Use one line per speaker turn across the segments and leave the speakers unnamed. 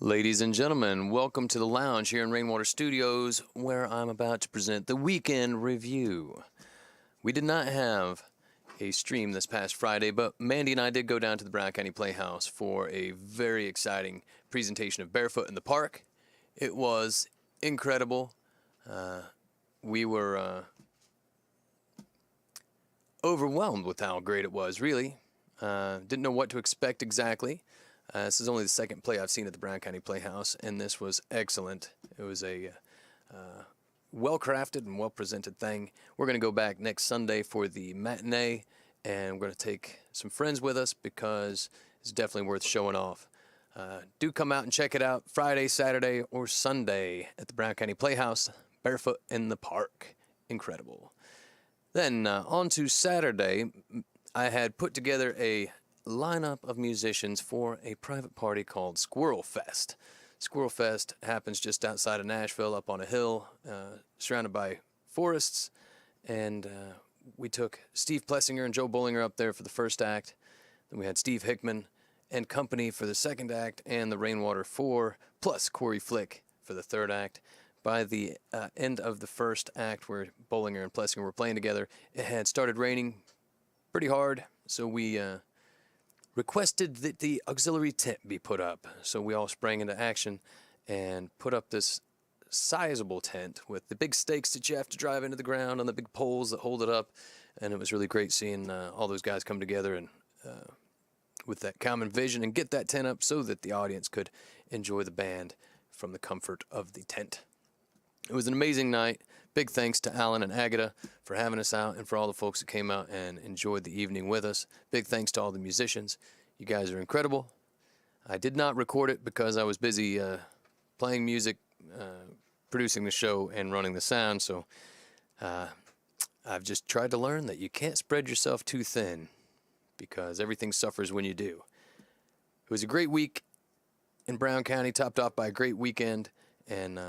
Ladies and gentlemen, welcome to the lounge here in Rainwater Studios, where I'm about to present the weekend review. We did not have a stream this past Friday, but Mandy and I did go down to the Brown County Playhouse for a very exciting presentation of Barefoot in the Park. It was incredible. We were overwhelmed with how great it was, really. Didn't know what to expect exactly. This is only the second play I've seen at the Brown County Playhouse, and this was excellent. It was a well-crafted and well-presented thing. We're going to go back next Sunday for the matinee, and we're going to take some friends with us because it's definitely worth showing off. Do come out and check it out Friday, Saturday, or Sunday at the Brown County Playhouse, Barefoot in the Park. Incredible. Then on to Saturday, I had put together a lineup of musicians for a private party called Squirrelfest. Squirrelfest happens just outside of Nashville, up on a hill, surrounded by forests, and we took Steve Plessinger and Joe Bollinger up there for the first act. Then we had Steve Hickman and company for the second act, and the Rainwater 4, plus Corey Flick for the third act. By the end of the first act, where Bollinger and Plessinger were playing together, it had started raining pretty hard, so we requested that the auxiliary tent be put up. So we all sprang into action and put up this sizable tent with the big stakes that you have to drive into the ground on the big poles that hold it up. And it was really great seeing all those guys come together and with that common vision and get that tent up so that the audience could enjoy the band from the comfort of the tent. It was an amazing night. Big thanks to Alan and Agatha for having us out and for all the folks that came out and enjoyed the evening with us. Big thanks to all the musicians. You guys are incredible. I did not record it because I was busy playing music, producing the show, and running the sound, so I've just tried to learn that you can't spread yourself too thin because everything suffers when you do. It was a great week in Brown County, topped off by a great weekend, and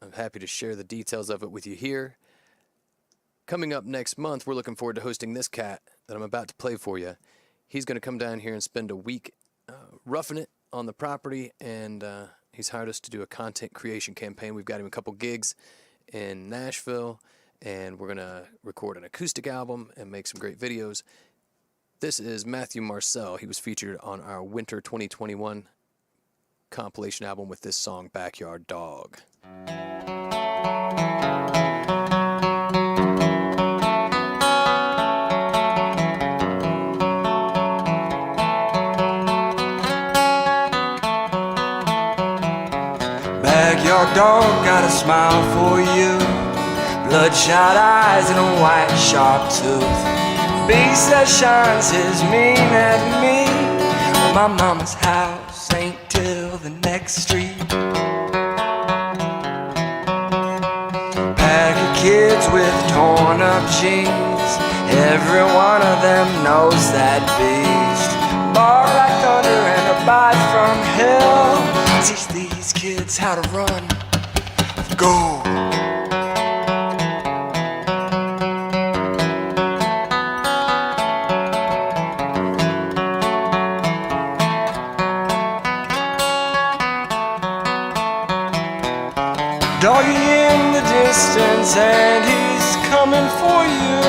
I'm happy to share the details of it with you here. Coming up next month, we're looking forward to hosting this cat that I'm about to play for you. He's going to come down here and spend a week roughing it on the property, and he's hired us to do a content creation campaign. We've got him a couple gigs in Nashville, and we're going to record an acoustic album and make some great videos. This is Matthew Marcel. He was featured on our Winter 2021 compilation album with this song, Backyard Dog.
Backyard dog got a smile for you, bloodshot eyes and a white sharp tooth, beast that shines his mean at me. Well, my mama's house ain't till the next street. Pack of kids with torn up jeans, every one of them knows that beast. Bark like thunder and a bite from hell. Teach these kids how to run. Go. Doggy in the distance and he's coming for you.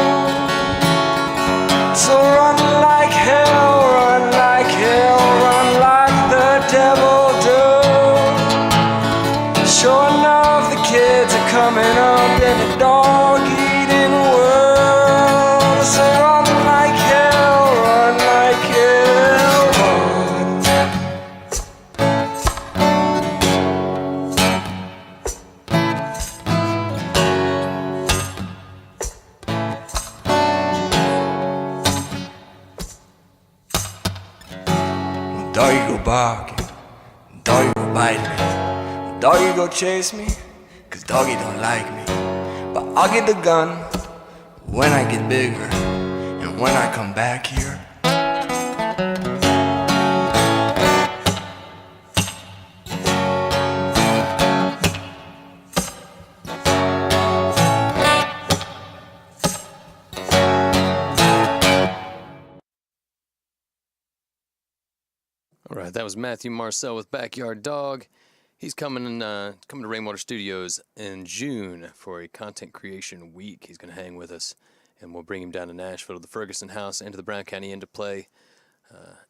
So run like hell, run like hell, run like the devil do. Sure enough, the kids are coming up in a dog-eating world. So run like hell, run like hell, run. Doggy go barking, doggy go bite me, doggy go chase me, cause doggy don't like me. But I'll get the gun when I get bigger, and when I come back here.
All right, that was Matthew Marcel with Backyard Dog. He's coming to Rainwater Studios in June for a content creation week. He's going to hang with us, and we'll bring him down to Nashville to the Ferguson House and to the Brown County Inn to play.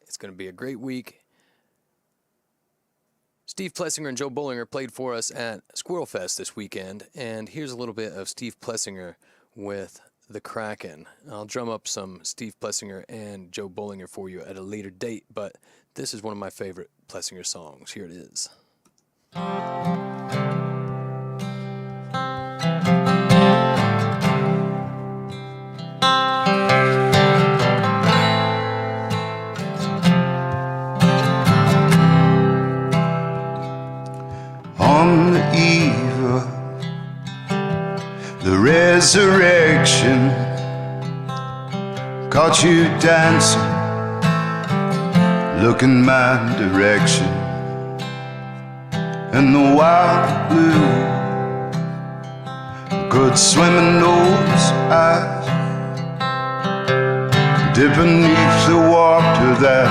It's going to be a great week. Steve Plessinger and Joe Bollinger played for us at Squirrelfest this weekend, and here's a little bit of Steve Plessinger with the Kraken. I'll drum up some Steve Plessinger and Joe Bollinger for you at a later date, but this is one of my favorite Plessinger songs. Here it is.
On the eve of the resurrection, caught you dancing, looking my direction, and the wild blue could swim in those eyes, dip beneath the water that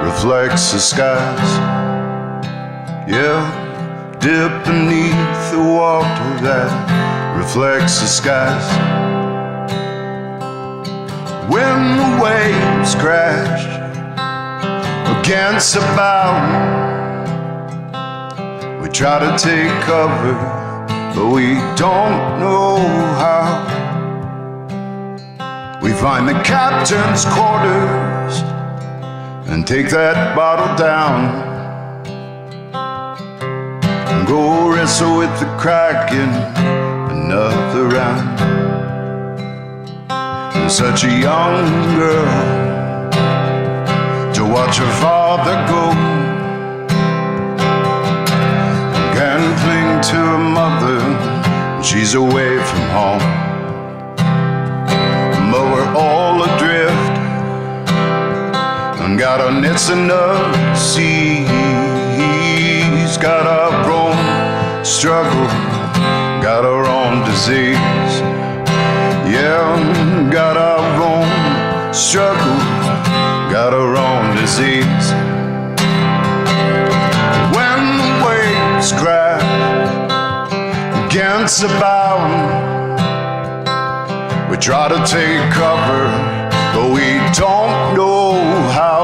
reflects the skies. Yeah, dip beneath the water that reflects the skies. When the waves crash against the bow, we try to take cover, but we don't know how. We find the captain's quarters and take that bottle down. Go wrestle with the Kraken another round. And such a young girl to watch her father go, can cling to her mother when she's away from home. But we're all adrift and got our nets in the sea. Got our own struggle, got our own disease. Yeah, got our own struggle, got our own disease. When the waves crash against the bow, we try to take cover, but we don't know how.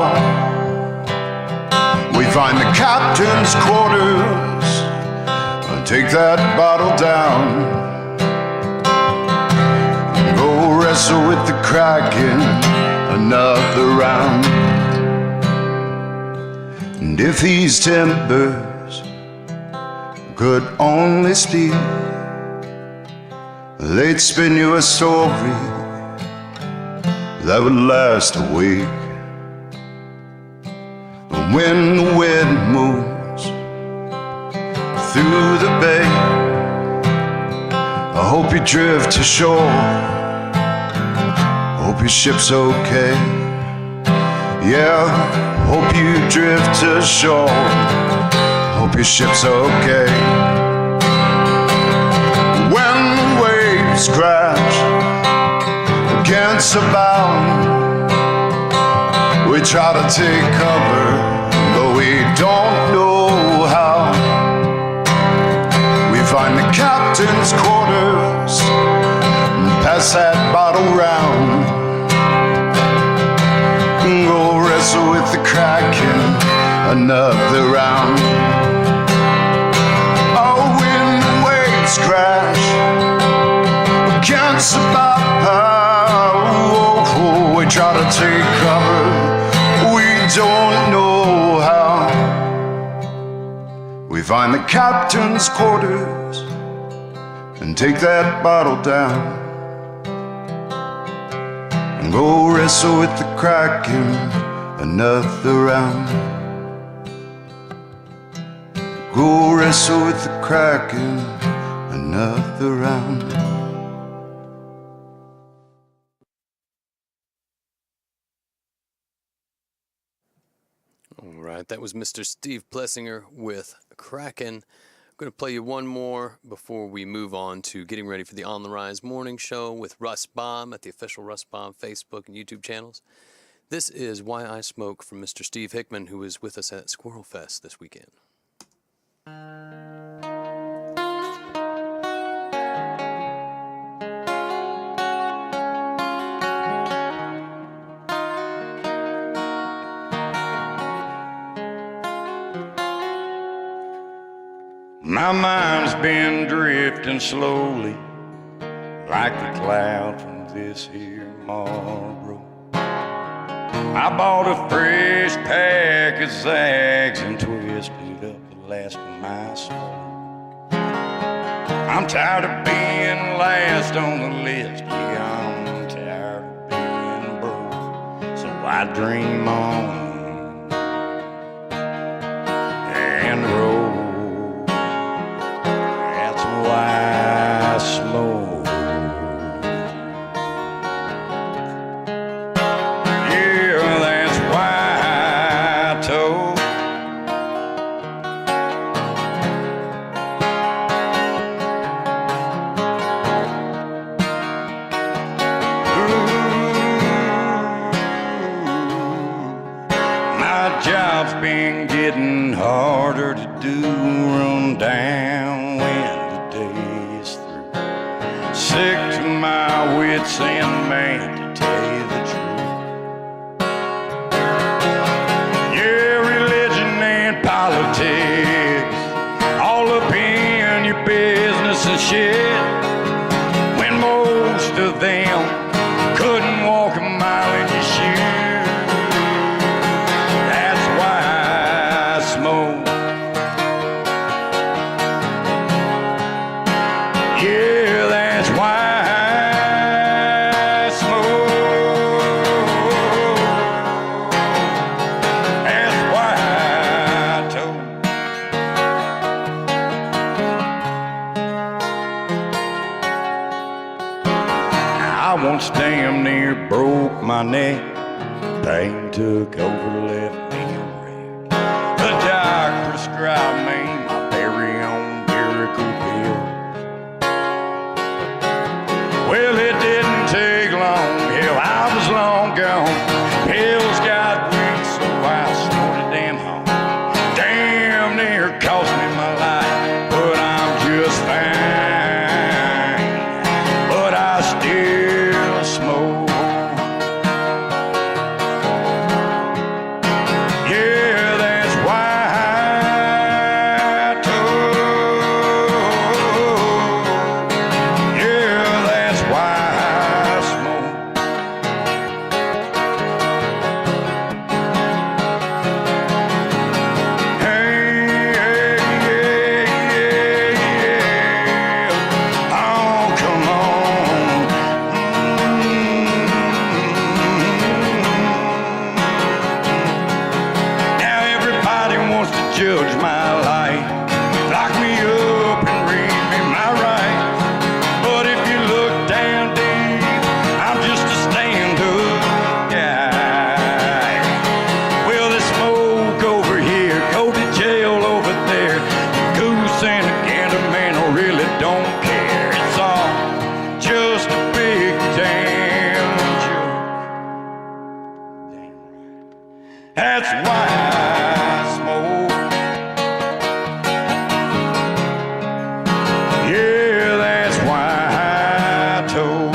We find the captain's quarters and take that bottle down. Go wrestle with the Kraken another round. And if these timbers could only speak, they'd spin you a story that would last a week. When the wind moves through the bay, I hope you drift to shore, hope your ship's okay. Yeah, hope you drift to shore, hope your ship's okay. When the waves crash against the bow, we try to take cover, but we don't know how. We find the captain's quarters and pass that bottle round. Go wrestle with the Kraken another round. Oh, when the waves crash against the bow, we try to take cover, we don't know how. We find the captain's quarters and take that bottle down. And go wrestle with the Kraken another round. Go wrestle with the Kraken another round.
All right, that was Mr. Steve Plessinger with Kraken. I'm going to play you one more before we move on to getting ready for the On the Rise morning show with Russ Baum at the official Russ Baum Facebook and YouTube channels. This is Why I Smoke from Mr. Steve Hickman, who was with us at Squirrelfest this weekend.
My mind's been drifting slowly like the cloud from this here Marlboro. I bought a fresh pack of Zags and twisted up the last of my smoke. I'm tired of being last on the list. Yeah, I'm tired of being broke. So I dream on and roll. That's why I smoke. Yeah, that's why I told. My job's been getting harder to do, run down when the day is through. Sick to my wits end, man, to tell you the truth. Yeah, religion and politics, all up in your business and shit, when most of them couldn't walk a mile in your shoes. That's why I smoke. Yeah, that's why I smoke. That's why I told. I once damn near broke my neck. Pain took over, left me a wreck. The doc prescribed me my very own miracle pill. Well, it didn't take long. Hell, I was long gone. Pills got weak, so I snorted them home. Damn near cost me my life, but I'm just fine. But I still smoke. Yeah, that's why I told. Yeah, that's why I smoke. Hey, yeah, yeah, yeah. Oh, come on. Now everybody wants to judge my life, lock me up and read me my rights. But if you look down deep, I'm just a stand-up guy. Well, the smoke over here, go to jail over there. The goose and the gander man really don't care. It's all just a big damn joke. That's why I smoke. Yeah, that's why I told.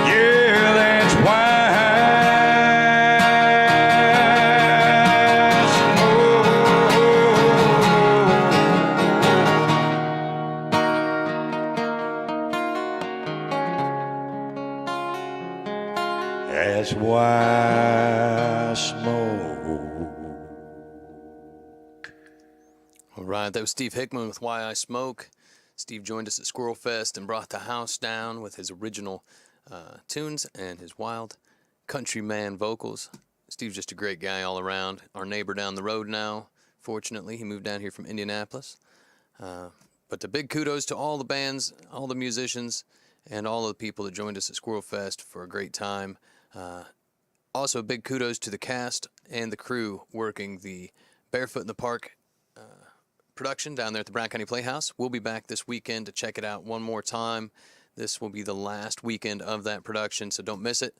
Yeah, that's why I smoke. That's why I smoke.
All right, that was Steve Hickman with Why I Smoke. Steve joined us at Squirrelfest and brought the house down with his original tunes and his wild countryman vocals. Steve's just a great guy all around. Our neighbor down the road now, fortunately. He moved down here from Indianapolis. But the big kudos to all the bands, all the musicians, and all of the people that joined us at Squirrelfest for a great time. Also, big kudos to the cast and the crew working the Barefoot in the Park production down there at the Brown County Playhouse. We'll be back this weekend to check it out one more time. This will be the last weekend of that production, so don't miss it.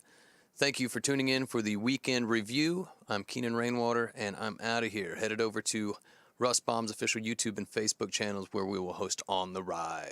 Thank you for tuning in for the weekend review. I'm Kenan Rainwater, and I'm out of here. Headed over to Russ Baum's official YouTube and Facebook channels where we will host On the Ride.